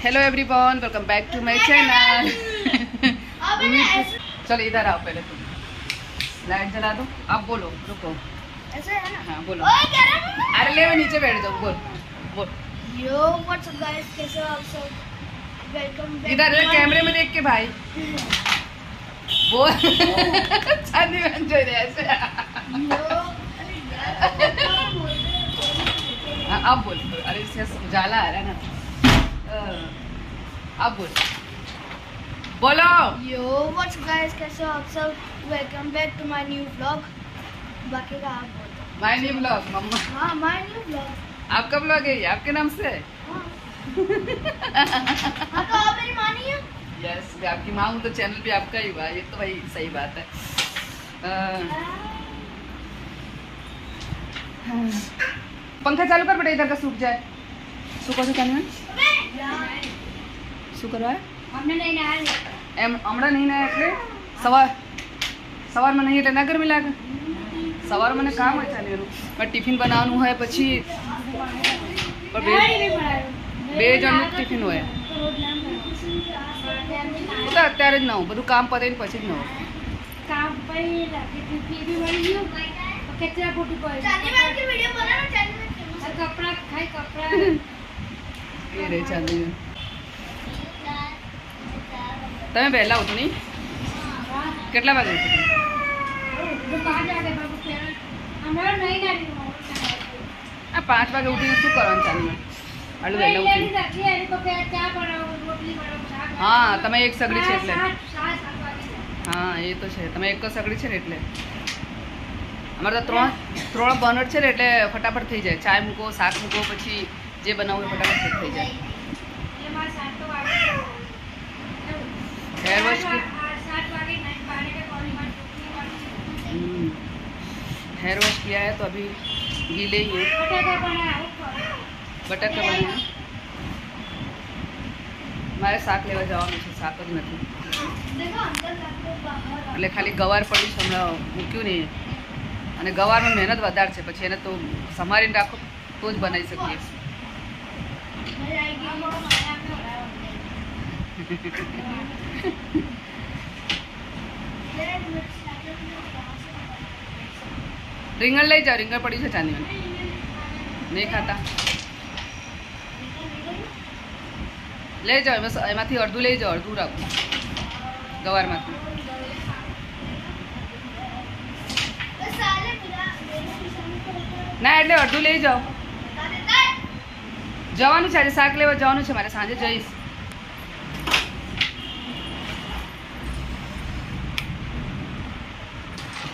Hello everyone, welcome back to my channel. चलो इधर आओ, पहले तुम लाइट जला दो। आप बोलो, रुको ऐसे है ना? हाँ बोलो। अरे ले नीचे बैठ जाओ, बोल बोल। यो व्हाट्स अप गाइस, कैसे हो आप सब? Welcome back. इधर कैमरे में देख के भाई बोल। चांदी बन जो ऐसे। अब बोल। अरे इससे उजाला आ रहा है ना। अब बोल, बोलो। यो व्हाट्स अप गाइस, कैसे हो आप सब? Welcome back to my new vlog. बाकी का आप बोलो। माय न्यू ब्लॉग मम्मा। हाँ, माय न्यू व्लॉग। आपका ब्लॉग है ये, आपके नाम से? हाँ। हाँ, तो आप मेरी माँ नहीं है? यस, मैं आपकी माँ हूँ तो चैनल भी आपका ही हुआ। ये तो भाई सही बात है। पंखा चालू कर बेटा, इधर का सूख जाए। सूखो से करना શું કરવા हमने नहीं नहाया। એમ હમણાં નહીં ના એટલે સવારમાં નહીં એટલે ના ગરમી લાગે? સવાર મને કામ હોય ચાલ્યું પણ ટિફિન બનાવવાનું હોય પછી બે જણનું ટિફિન હોય તો અત્યારે જ ન હોય, બધું કામ પતે પછી જ ન હોય. काम पे लगे भी बन गयो। कितना फोटो पर चांदी मैम की वीडियो बनाना, चांदी मैम कपड़ा खाई कपड़ा એ રે ચાલ્યું. તમે વહેલા ઉઠો નહીં? કેટલા વાગે ઉઠો તમે? दुकान जाके बाबू फिर हमारा नहीं ना આ 5 વાગે ઉઠીને શું કરવાનું ચાલ્યું? આટલું વહેલા ઉઠી रखी है को फिर क्या बनाओ, रोटली बनाओ, शाक। હા તમે એક સગડી છે એટલે. 7 वागे હા એ તો છે, તમે એક જ સગડી છે ને એટલે. અમારે તો ત્રણ બર્નર છે ને એટલે ફટાફટ થઈ જાય. ચાય મૂકો, શાક મૂકો, પછી જે બનાવવું એ ફટાફટ થઈ જાય. ये हमारे 7 तो वागे हेयर वॉश की 7 वागे नहीं पानी के कॉली में हेयर वॉश किया है तो अभी गीले ही हैं. बटाटा बनाया ऊपर બટર બનાવ્યા. મારે શાક લેવા જવાનું છે, શાક જ નથી देखो अंदर लगते बाहर એટલે ખાલી ગવાર પડ્યું છે, હમણાં મૂક્યું નહીં. અને ગવારમાં મહેનત વધારે છે, પછી એને તો સંભાળીને રાખો તો જ બનાવી શકીએ. मजा आएगी। माया में हो रहा રીંગણ લઈ જાઓ, રીંગણ પડ્યું છે ચાંદીમાં. નહીં ખાતા? લઈ જાઓ, એમાંથી અડધું લઈ જાઓ, અડધું રાખો ગવારમાંથી. ના એટલે અડધું લઈ જાઓ. જવાનું છે આજે, શાક લેવા જવાનું છે મારે, સાંજે જઈશ.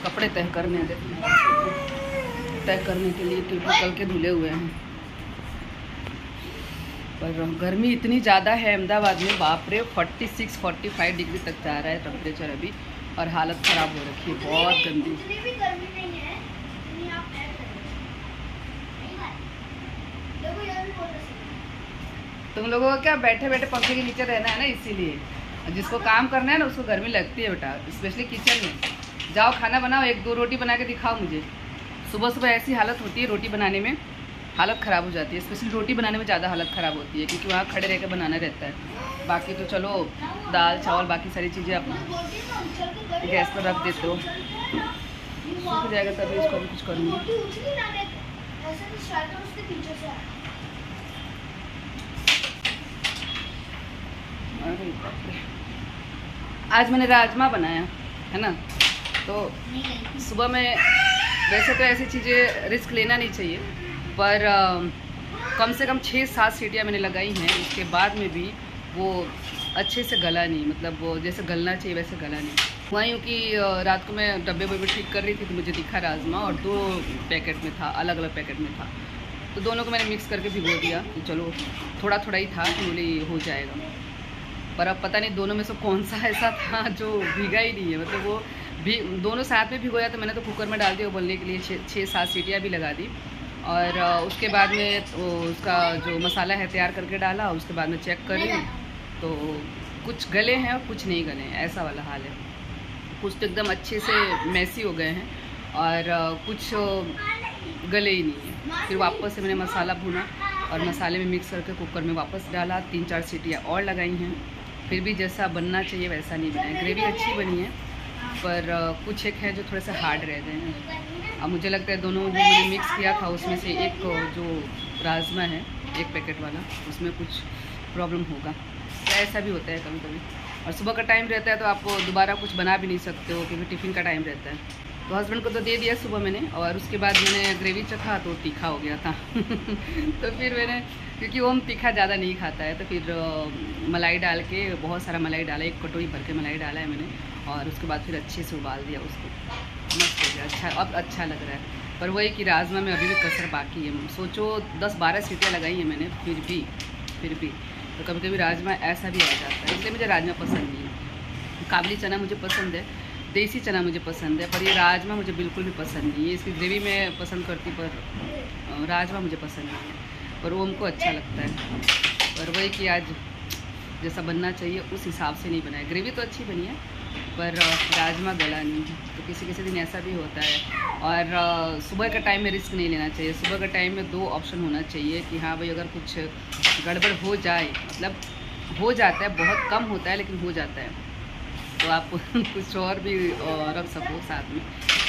कपड़े तय करने के लिए तो कल के धुले हुए हैं. पर गर्मी इतनी ज़्यादा है अहमदाबाद में, बाप रे 46-45 डिग्री तक जा रहा है टेम्परेचर अभी, और हालत ख़राब हो रखी है, बहुत गंदी. इतनी भी गर्मी नहीं है जितनी आप कह रहे हो। देखो यार भी बहुत अच्छी है। तुम लोगों को क्या बैठे बैठे पंखे के नीचे रहना है ना, इसीलिए. जिसको काम करना है ना उसको गर्मी लगती है बेटा, स्पेशली किचन में. जाओ खाना बनाओ, 1-2 रोटी बना के दिखाओ मुझे. सुबह सुबह ऐसी हालत होती है, रोटी बनाने में हालत ख़राब हो जाती है. स्पेशली रोटी बनाने में ज़्यादा हालत ख़राब होती है, क्योंकि वहाँ खड़े रह के बनाना रहता है. बाकी तो चलो दाल चावल बाकी सारी चीज़ें आप गैस पर रख देते हो, सूख जाएगा तभी इसको भी कुछ करूँगी. रोटी उछली ना देख, ऐसे तो स्टार्टर उसके पीछे से आया। अरे बाप रे. आज मैंने राजमा बनाया है ना, तो सुबह में वैसे तो ऐसी चीज़ें रिस्क लेना नहीं चाहिए, पर कम से कम 6-7 सीटियाँ मैंने लगाई हैं. उसके बाद में भी वो अच्छे से गला नहीं, मतलब वो जैसे गलना चाहिए वैसे गला नहीं. हुआ यूँ कि रात को मैं डब्बे वब्बे ठीक कर रही थी तो मुझे दिखा राजमा, और 2 पैकेट में था, अलग अलग पैकेट में था, तो दोनों को मैंने मिक्स करके भिगो दिया. तो चलो थोड़ा थोड़ा ही था, तो बोले हो जाएगा. पर अब पता नहीं दोनों में से कौन सा ऐसा था जो भीगा ही नहीं है. मतलब वो भी दोनों साथ में भिगोया, तो मैंने तो कुकर में डाल दिया उबलने के लिए. 6-7 सीटियाँ भी लगा दी, और उसके बाद में उसका जो मसाला है तैयार करके डाला. उसके बाद में चेक करी तो कुछ गले हैं और कुछ नहीं गले हैं, ऐसा वाला हाल है. कुछ तो एकदम अच्छे से मैसी हो गए हैं और कुछ गले ही नहीं है. फिर वापस से मैंने मसाला भुना और मसाले में मिक्स करके कुकर में वापस डाला, 3-4 सीटियाँ और लगाई हैं, फिर भी जैसा बनना चाहिए वैसा नहीं बना है। ग्रेवी अच्छी बनी है पर कुछ एक है जो थोड़े से हार्ड रह गए हैं। अब मुझे लगता है दोनों जो मैंने मिक्स किया था उसमें से एक जो राजमा है 1 पैकेट वाला, उसमें कुछ प्रॉब्लम होगा, तो ऐसा भी होता है कभी कभी। और सुबह का टाइम रहता है तो आप दोबारा कुछ बना भी नहीं सकते हो क्योंकि टिफ़िन का टाइम रहता है। तो हस्बैंड को तो दे दिया सुबह मैंने, और उसके बाद मैंने ग्रेवी चखा तो तीखा हो गया था तो फिर मैंने, क्योंकि वो हम तीखा ज़्यादा नहीं खाता है, तो फिर मलाई डाल के, बहुत सारा मलाई डाला, 1 कटोरी भर के मलाई डाला है मैंने, और उसके बाद फिर अच्छे से उबाल दिया उसको, मस्त हो गया, अच्छा, अब अच्छा लग रहा है। पर वही कि राजमा में अभी भी कसर बाकी है। सोचो 10-12 सीटियाँ लगाई हैं मैंने, फिर भी तो कभी कभी राजमा ऐसा भी आ जाता है, इसलिए मुझे राजमा पसंद नहीं है। काबली चना मुझे पसंद है, देसी चना मुझे पसंद है, पर ये राजमा मुझे बिल्कुल भी पसंद नहीं है। इसकी ग्रेवी मैं पसंद करती, पर राजमा मुझे पसंद नहीं है, पर वो हमको अच्छा लगता है। पर वही कि आज जैसा बनना चाहिए उस हिसाब से नहीं बना है। ग्रेवी तो अच्छी बनी है पर राजमा गला नहीं है, तो किसी किसी दिन ऐसा भी होता है। और सुबह का टाइम में रिस्क नहीं लेना चाहिए। सुबह का टाइम में 2 ऑप्शन होना चाहिए कि हाँ भाई, अगर कुछ गड़बड़ हो जाए, मतलब हो जाता है, बहुत कम होता है लेकिन हो जाता है, तो आप कुछ और भी रख सको साथ में,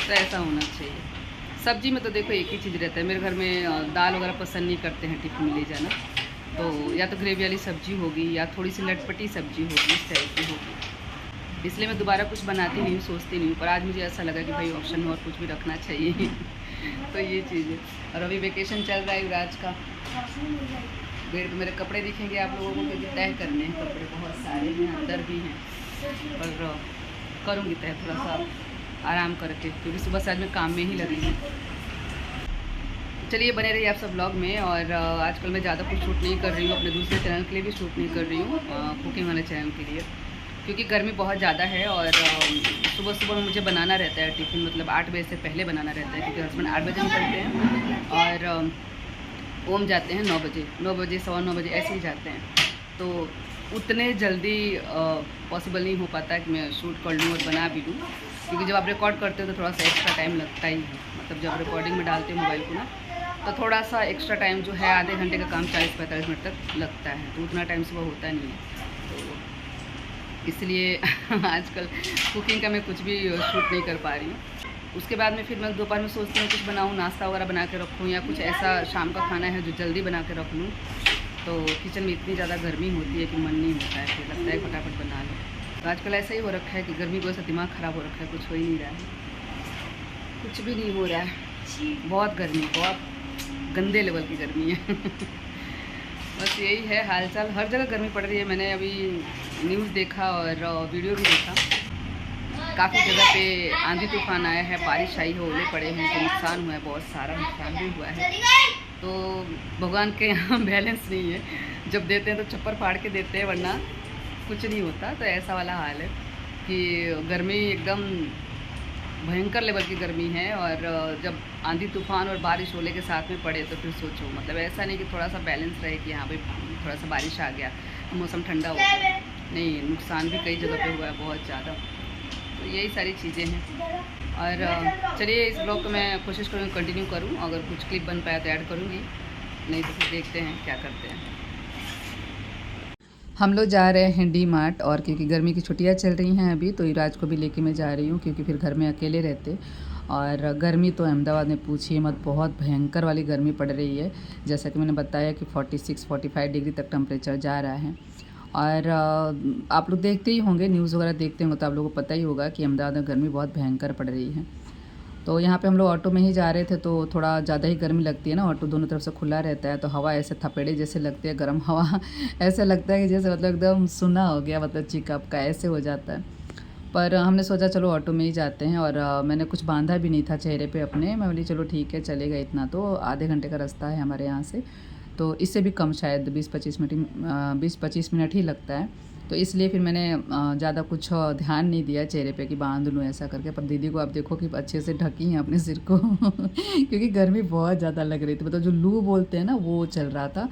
तो ऐसा होना चाहिए। सब्जी में तो देखो एक ही चीज़ रहता है, मेरे घर में दाल वगैरह पसंद नहीं करते हैं टिफ़िन में ले जाना, तो या तो ग्रेवी वाली सब्जी होगी या थोड़ी सी लटपटी सब्जी होगी, इस टाइप की होगी। इसलिए मैं दोबारा कुछ बनाती नहीं हूँ, सोचती नहीं हूँ, पर आज मुझे ऐसा लगा कि भाई ऑप्शन में और कुछ भी रखना चाहिए तो ये चीज़ है। और अभी वेकेशन चल रहा है युवराज का, बेड पे मेरे कपड़े दिखेंगे आप लोगों को, क्योंकि तय करने हैं कपड़े, बहुत सारे हैं, अंदर भी हैं, पर करूँगी तय थोड़ा सा आराम करके, क्योंकि सुबह से आज मैं काम में ही लगी हूँ। चलिए बने रहिए आप सब ब्लॉग में। और आजकल मैं ज़्यादा कुछ शूट नहीं कर रही हूँ, अपने दूसरे चैनल के लिए भी शूट नहीं कर रही हूँ, कुकिंग वाले चैनल के लिए, क्योंकि गर्मी बहुत ज़्यादा है और सुबह सुबह मुझे बनाना रहता है टिफ़िन, मतलब 8 बजे से पहले बनाना रहता है, क्योंकि हस्बैंड 8 बजे निकलते हैं और ओम जाते हैं 9 बजे, 9 बजे 9:15 बजे ऐसे ही जाते हैं, तो उतने जल्दी पॉसिबल नहीं हो पाता कि मैं शूट कर लूँ और बना भी लूँ, क्योंकि जब आप रिकॉर्ड करते हो तो थोड़ा सा एक्स्ट्रा टाइम लगता ही है। मतलब जब रिकॉर्डिंग में डालते हो मोबाइल को ना, तो थोड़ा सा एक्स्ट्रा टाइम जो है, आधे घंटे का काम 40-45 मिनट तक लगता है, तो उतना टाइम सुबह होता नहीं है, तो इसलिए आजकल कुकिंग का मैं कुछ भी शूट नहीं कर पा रही हूँ। उसके बाद में फिर मैं दोपहर में सोचती हूँ कुछ बनाऊँ, नाश्ता वगैरह बना के रखूँ, या कुछ ऐसा शाम का खाना है जो जल्दी बना के रख लूँ, तो किचन में इतनी ज़्यादा गर्मी होती है कि मन नहीं होता है, फिर लगता है फटाफट बना लो। तो आजकल ऐसा ही हो रखा है कि गर्मी को ऐसा दिमाग ख़राब हो रखा है, कुछ हो ही नहीं रहा है, कुछ भी नहीं हो रहा है, बहुत गर्मी, बहुत गंदे लेवल की गर्मी है बस यही है हालचाल, हर जगह गर्मी पड़ रही है। मैंने अभी न्यूज़ देखा और वीडियो भी देखा, काफ़ी जगह पे आंधी तूफान आया है, बारिश आई है, ओले पड़े हैं, तो नुकसान हुआ है, बहुत सारा नुकसान भी हुआ है। तो भगवान के यहाँ बैलेंस नहीं है, जब देते हैं तो छप्पर फाड़ के देते हैं, वरना कुछ नहीं होता। तो ऐसा वाला हाल है कि गर्मी एकदम भयंकर लेवल की गर्मी है, और जब आंधी तूफान और बारिश ओले के साथ में पड़े तो फिर सोचो, मतलब ऐसा नहीं कि थोड़ा सा बैलेंस रहे कि हाँ भाई थोड़ा सा बारिश आ गया, मौसम ठंडा हो गया, नहीं, नुकसान भी कई जगह पे हुआ है बहुत ज़्यादा। तो यही सारी चीज़ें हैं। और चलिए इस ब्लॉग को मैं कोशिश करूँगी कंटिन्यू करूँ, अगर कुछ क्लिप बन पाया तो ऐड करूँगी, नहीं तो फिर देखते हैं क्या करते हैं। हम लोग जा रहे हैं डी मार्ट, और क्योंकि गर्मी की छुट्टियां चल रही हैं अभी, तो युवराज को भी लेके मैं जा रही हूँ, क्योंकि फिर घर में अकेले रहते। और गर्मी तो अहमदाबाद में पूछिए मत, बहुत भयंकर वाली गर्मी पड़ रही है। जैसा कि मैंने बताया कि 46-45 डिग्री तक टेम्परेचर जा रहा है। और आप लोग देखते ही होंगे, न्यूज़ वगैरह देखते होंगे, तो आप लोगों को पता ही होगा कि अहमदाबाद में गर्मी बहुत भयंकर पड़ रही है। तो यहाँ पे हम लोग ऑटो में ही जा रहे थे, तो थोड़ा ज़्यादा ही गर्मी लगती है ना, ऑटो दोनों तरफ से खुला रहता है, तो हवा ऐसे थपेड़े जैसे लगते हैं, गर्म हवा ऐसे लगता है कि जैसे मतलब एकदम सुना हो गया, मतलब चिकअप का ऐसे हो जाता है। पर हमने सोचा चलो ऑटो में ही जाते हैं, और मैंने कुछ बांधा भी नहीं था चेहरे पे अपने, मैं बोली चलो ठीक है चलेगा, इतना तो आधे घंटे का रास्ता है हमारे यहाँ से, तो इससे भी कम शायद 20-25 मिनट ही लगता है। तो इसलिए फिर मैंने ज़्यादा कुछ ध्यान नहीं दिया चेहरे पे कि बांध लूँ ऐसा करके। पर दीदी को आप देखो कि अच्छे से ढकी हैं अपने सिर को क्योंकि गर्मी बहुत ज़्यादा लग रही थी, मतलब जो लू बोलते हैं ना वो चल रहा था।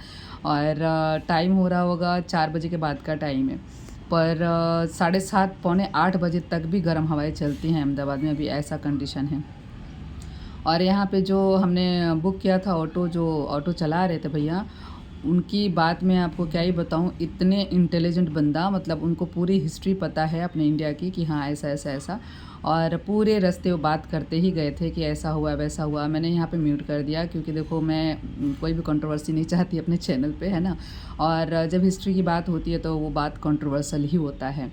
और टाइम हो रहा होगा 4 बजे के बाद का टाइम है, पर 7:30 पौने 8 बजे तक भी गर्म हवाएं चलती हैं अहमदाबाद में, अभी ऐसा कंडीशन है। और यहाँ पे जो हमने बुक किया था ऑटो, जो ऑटो चला रहे थे भैया, उनकी बात मैं आपको क्या ही बताऊं, इतने इंटेलिजेंट बंदा, मतलब उनको पूरी हिस्ट्री पता है अपने इंडिया की कि हाँ ऐसा ऐसा ऐसा, और पूरे रास्ते वो बात करते ही गए थे कि ऐसा हुआ वैसा हुआ। मैंने यहाँ पे म्यूट कर दिया क्योंकि देखो मैं कोई भी कंट्रोवर्सी नहीं चाहती अपने चैनल पे, है ना, और जब हिस्ट्री की बात होती है तो वो बात कंट्रोवर्सल ही होता है,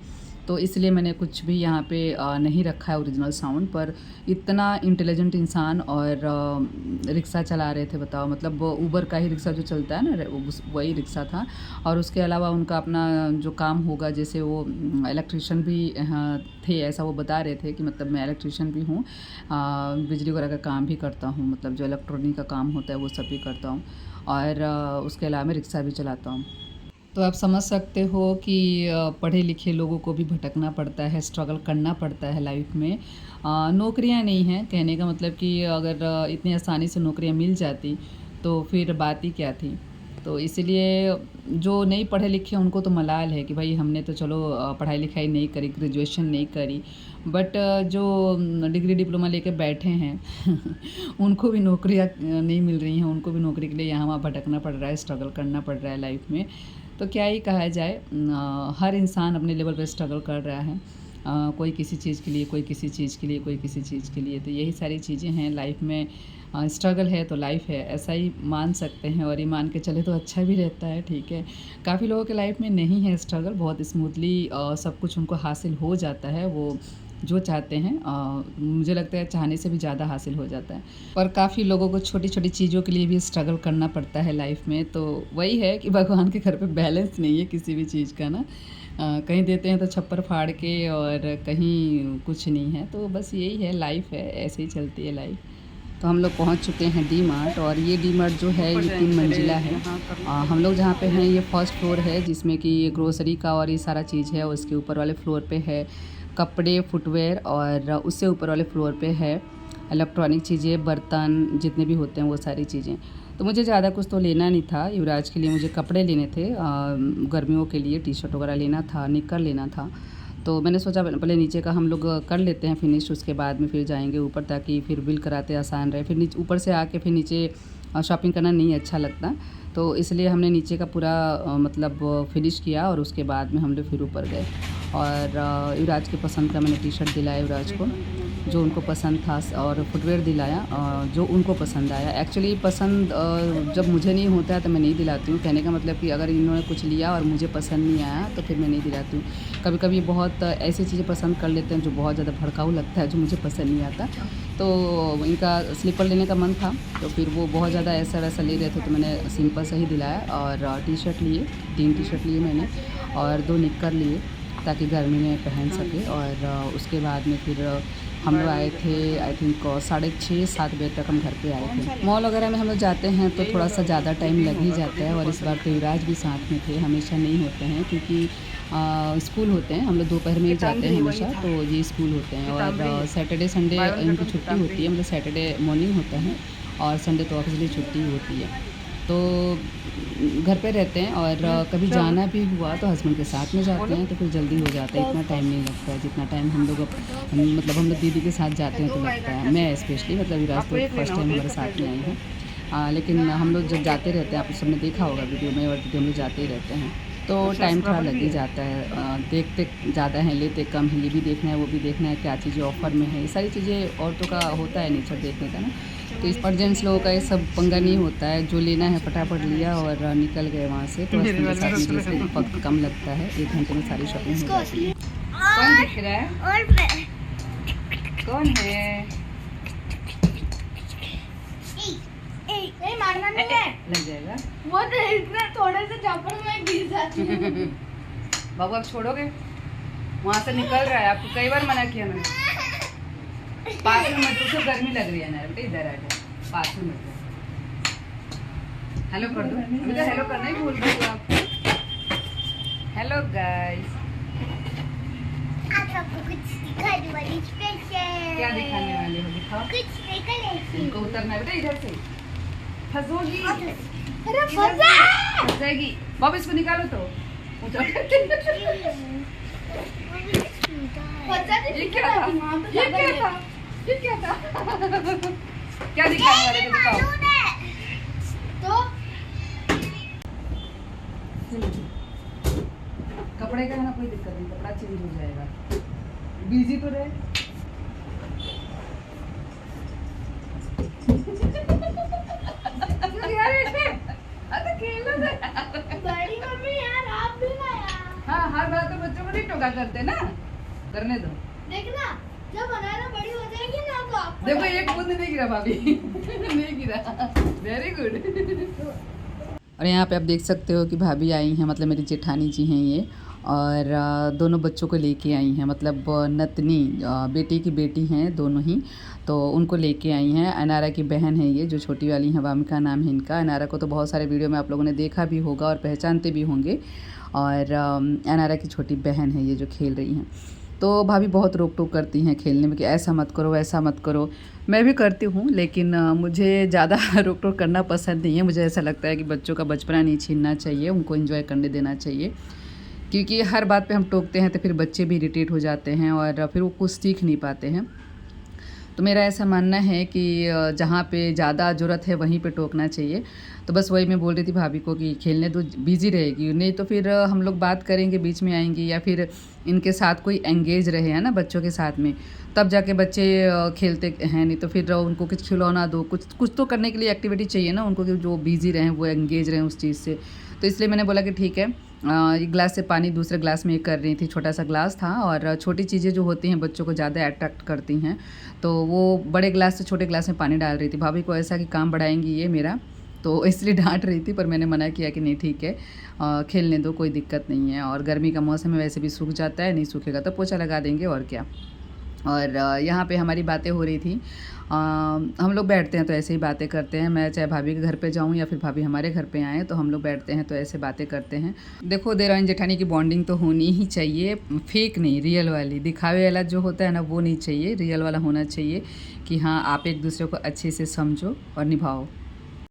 तो इसलिए मैंने कुछ भी यहाँ पे नहीं रखा है ओरिजिनल साउंड। पर इतना इंटेलिजेंट इंसान, और रिक्शा चला रहे थे, बताओ, मतलब ऊबर का ही रिक्शा जो चलता है ना, वही रिक्शा था। और उसके अलावा उनका अपना जो काम होगा, जैसे वो इलेक्ट्रिशियन भी थे, ऐसा वो बता रहे थे कि मतलब मैं इलेक्ट्रिशियन भी हूँ, बिजली वगैरह का काम भी करता हूँ, मतलब जो इलेक्ट्रॉनिक का काम होता है वो सब भी करता हूँ, और उसके अलावा मैं रिक्शा भी चलाता हूँ। तो आप समझ सकते हो कि पढ़े लिखे लोगों को भी भटकना पड़ता है, स्ट्रगल करना पड़ता है लाइफ में। नौकरियां नहीं हैं, कहने का मतलब कि अगर इतनी आसानी से नौकरियां मिल जाती तो फिर बात ही क्या थी। तो इसलिए जो नहीं पढ़े लिखे उनको तो मलाल है कि भाई हमने तो चलो पढ़ाई लिखाई नहीं करी, ग्रेजुएशन नहीं करी, बट जो डिग्री डिप्लोमा लेके बैठे हैं उनको भी नौकरियां नहीं मिल रही हैं, उनको भी नौकरी के लिए यहाँ वहाँ भटकना पड़ रहा है, स्ट्रगल करना पड़ रहा है लाइफ में। तो क्या ही कहा जाए, हर इंसान अपने लेवल पर स्ट्रगल कर रहा है, कोई किसी चीज़ के लिए, कोई किसी चीज़ के लिए, कोई किसी चीज़ के लिए। तो यही सारी चीज़ें हैं लाइफ में, स्ट्रगल है तो लाइफ है, ऐसा ही मान सकते हैं, और ये मान के चले तो अच्छा भी रहता है, ठीक है। काफ़ी लोगों के लाइफ में नहीं है स्ट्रगल, बहुत स्मूथली सब कुछ उनको हासिल हो जाता है, वो जो चाहते हैं, मुझे लगता है चाहने से भी ज़्यादा हासिल हो जाता है। पर काफ़ी लोगों को छोटी छोटी चीज़ों के लिए भी स्ट्रगल करना पड़ता है लाइफ में। तो वही है कि भगवान के घर पे बैलेंस नहीं है किसी भी चीज़ का ना, कहीं देते हैं तो छप्पर फाड़ के, और कहीं कुछ नहीं है। तो बस यही है, लाइफ है, ऐसे ही चलती है लाइफ। तो हम लोग पहुंच चुके हैं डी मार्ट, और ये डी मार्ट जो है ये 3 मंजिला है। हम लोग जहाँ पे हैं ये फर्स्ट फ्लोर है, जिसमें कि ये ग्रोसरी का और ये सारा चीज़ है। उसके ऊपर वाले फ्लोर पे है कपड़े, फुटवेयर, और उससे ऊपर वाले फ्लोर पे है इलेक्ट्रॉनिक चीज़ें, बर्तन जितने भी होते हैं वो सारी चीज़ें। तो मुझे ज़्यादा कुछ तो लेना नहीं था, युवराज के लिए मुझे कपड़े लेने थे, गर्मियों के लिए टी शर्ट वगैरह लेना था, निक्कर लेना था। तो मैंने सोचा पहले नीचे का हम लोग कर लेते हैं फिनिश, उसके बाद में फिर जाएंगे ऊपर, ताकि फिर बिल कराते आसान रहे। फिर नीचे ऊपर से आके फिर नीचे शॉपिंग करना नहीं अच्छा लगता, तो इसलिए हमने नीचे का पूरा मतलब फिनिश किया, और उसके बाद में हम लोग फिर ऊपर गए। और युवराज के पसंद का मैंने टी शर्ट दिलाया युवराज को, जो उनको पसंद था, और फुटवेयर दिलाया जो उनको पसंद आया। एक्चुअली पसंद जब मुझे नहीं होता है तो मैं नहीं दिलाती हूँ, कहने का मतलब कि अगर इन्होंने कुछ लिया और मुझे पसंद नहीं आया तो फिर मैं नहीं दिलाती हूँ। कभी कभी बहुत ऐसी चीज़ें पसंद कर लेते हैं जो बहुत ज़्यादा भड़काऊ लगता है, जो मुझे पसंद नहीं आता। तो इनका स्लीपर लेने का मन था, तो फिर वो बहुत ज़्यादा ऐसा वैसा ले रहे थे, तो मैंने सिंपल से ही दिलाया। और टी शर्ट लिए, 3 टी शर्ट लिए मैंने, और 2 निक्कर लिए ताकि गर्मी में पहन सके। और उसके बाद में फिर हम लोग आए थे, आई थिंक 6:30-7 बजे तक हम घर पे आए थे। मॉल वगैरह में हम लोग जाते हैं तो थोड़ा सा ज़्यादा टाइम लग ही जाता है, और इस बार तो युवराज भी साथ में थे, हमेशा नहीं होते हैं क्योंकि स्कूल होते हैं, हम लोग दोपहर में ही जाते हैं हमेशा, तो ये स्कूल होते हैं। और सैटरडे संडे इनकी छुट्टी होती है, मतलब सैटरडे मॉर्निंग होता है, और संडे तो ऑफिशियली छुट्टी होती है। तो घर पे रहते हैं, और कभी जाना भी हुआ तो हस्बैंड के साथ में जाते हैं, तो फिर जल्दी हो जाता है, इतना टाइम नहीं लगता है जितना टाइम हम लोग मतलब हम लोग दीदी के साथ जाते हैं तो लगता है। मैं स्पेशली, मतलब युवराज तो फर्स्ट टाइम हमारे साथ में आई है, लेकिन हम लोग जब जाते रहते हैं, आप सबने देखा होगा वीडियो में, और हम लोग जाते ही रहते हैं, तो टाइम थोड़ा लग ही जाता है। देखते ज़्यादा हैं, लेते कम हैं, ये भी देखना है वो भी देखना है, क्या चीज़ें ऑफ़र में है, ये सारी चीज़ें औरतों का होता है नेचर देखने का ना। तो इस पर जेंट्स लोगों का ये सब पंगा नहीं होता है, जो लेना है फटाफट लिया और निकल गए वहाँ से। तो हस्बैंड के साथ मुझे इसलिए वक्त कम लगता है, 1 घंटे में सारी शॉपिंग हो जाती है। कौन दिख रहा है? और कौन है? मारना नहीं है, लग जाएगा वो तो इतना थोड़े से चप्पल में गिर जाती है। बाबू आप छोड़ोगे? वहाँ से निकल रहा है, आपको कई बार मना किया मैंने। पास में मत, तुझे गर्मी लग रही है ना बेटा, इधर आ जा, पास में मत। हेलो कर दो बेटा, हेलो करना ही भूल गए आप। हेलो गाइस, आज आपको कुछ दिखाने वाली स्पेशल। क्या दिखाने वाले हो? दिखाओ। कुछ स्पेशल। इनको उतरना है बेटा, इधर से फंसोगी। अरे फंस जाएगी बाबू, इसको निकालो तो। ये क्या था? ये क्या था? ये क्या था? क्या दिखाने वाले थे? दिखाओ। तो खेल लो। कपड़े का है ना कोई दिक्कत नहीं, कपड़ा चेंज हो जाएगा। बिजी तो रहे। अरे खेल लो बड़ी मम्मी यार आप भी ना यार। हाँ, हर बार तो बच्चों को नहीं टोका करते ना, करने दो। देखना जब बनाना बड़ी हो जाएगी ना तो आपको देखो एक बूंद नहीं गिरा भाभी। नहीं गिरा, वेरी गुड। और यहाँ पे आप देख सकते हो कि भाभी आई हैं, मतलब मेरी जेठानी जी हैं ये, और दोनों बच्चों को लेके आई हैं, मतलब नतनी बेटी की बेटी हैं दोनों ही, तो उनको लेके आई हैं। अनारा की बहन है ये, जो छोटी वाली हैं, वामिका नाम है इनका। अनारा को तो बहुत सारे वीडियो में आप लोगों ने देखा भी होगा और पहचानते भी होंगे, और अनारा की छोटी बहन है ये जो खेल रही हैं। तो भाभी बहुत रोक टोक करती हैं खेलने में कि ऐसा मत करो, ऐसा मत करो। मैं भी करती हूँ, लेकिन मुझे ज़्यादा रोक टोक करना पसंद नहीं है। मुझे ऐसा लगता है कि बच्चों का बचपना नहीं छीनना चाहिए, उनको एंजॉय करने देना चाहिए, क्योंकि हर बात पे हम टोकते हैं तो फिर बच्चे भी इरिटेट हो जाते हैं और फिर वो कुछ सीख नहीं पाते हैं। तो मेरा ऐसा मानना है कि जहाँ पे ज़्यादा ज़रूरत है वहीं पे टोकना चाहिए। तो बस वही मैं बोल रही थी भाभी को कि खेलने दो, बिज़ी रहेगी, नहीं तो फिर हम लोग बात करेंगे, बीच में आएंगी, या फिर इनके साथ कोई एंगेज रहे, है ना, बच्चों के साथ में, तब जाके बच्चे खेलते हैं। नहीं तो फिर उनको कुछ खिलौना दो, कुछ तो करने के लिए एक्टिविटी चाहिए ना उनको, कि जो बिज़ी रहें, वो एंगेज रहें उस चीज़ से। तो इसलिए मैंने बोला कि ठीक है, एक गिलास से पानी दूसरे गिलास में कर रही थी, छोटा सा गिलास था, और छोटी चीज़ें जो होती हैं बच्चों को ज़्यादा अट्रैक्ट करती हैं, तो वो बड़े गिलास से छोटे गिलास में पानी डाल रही थी। भाभी को ऐसा कि काम बढ़ाएंगी ये मेरा, तो इसलिए डांट रही थी, पर मैंने मना किया कि नहीं ठीक है, खेलने दो, कोई दिक्कत नहीं है, और गर्मी का मौसम है, वैसे भी सूख जाता है, नहीं सूखेगा तो पोछा लगा देंगे और क्या। और यहाँ पे हमारी बातें हो रही थी। हम लोग बैठते हैं तो ऐसे ही बातें करते हैं, मैं चाहे भाभी के घर पे जाऊँ या फिर भाभी हमारे घर पे आएँ, तो हम लोग बैठते हैं तो ऐसे बातें करते हैं। देखो देवरानी जेठानी की बॉन्डिंग तो होनी ही चाहिए, फेक नहीं, रियल वाली। दिखावे वाला जो होता है ना वो नहीं चाहिए, रियल वाला होना चाहिए कि हाँ आप एक दूसरे को अच्छे से समझो और निभाओ।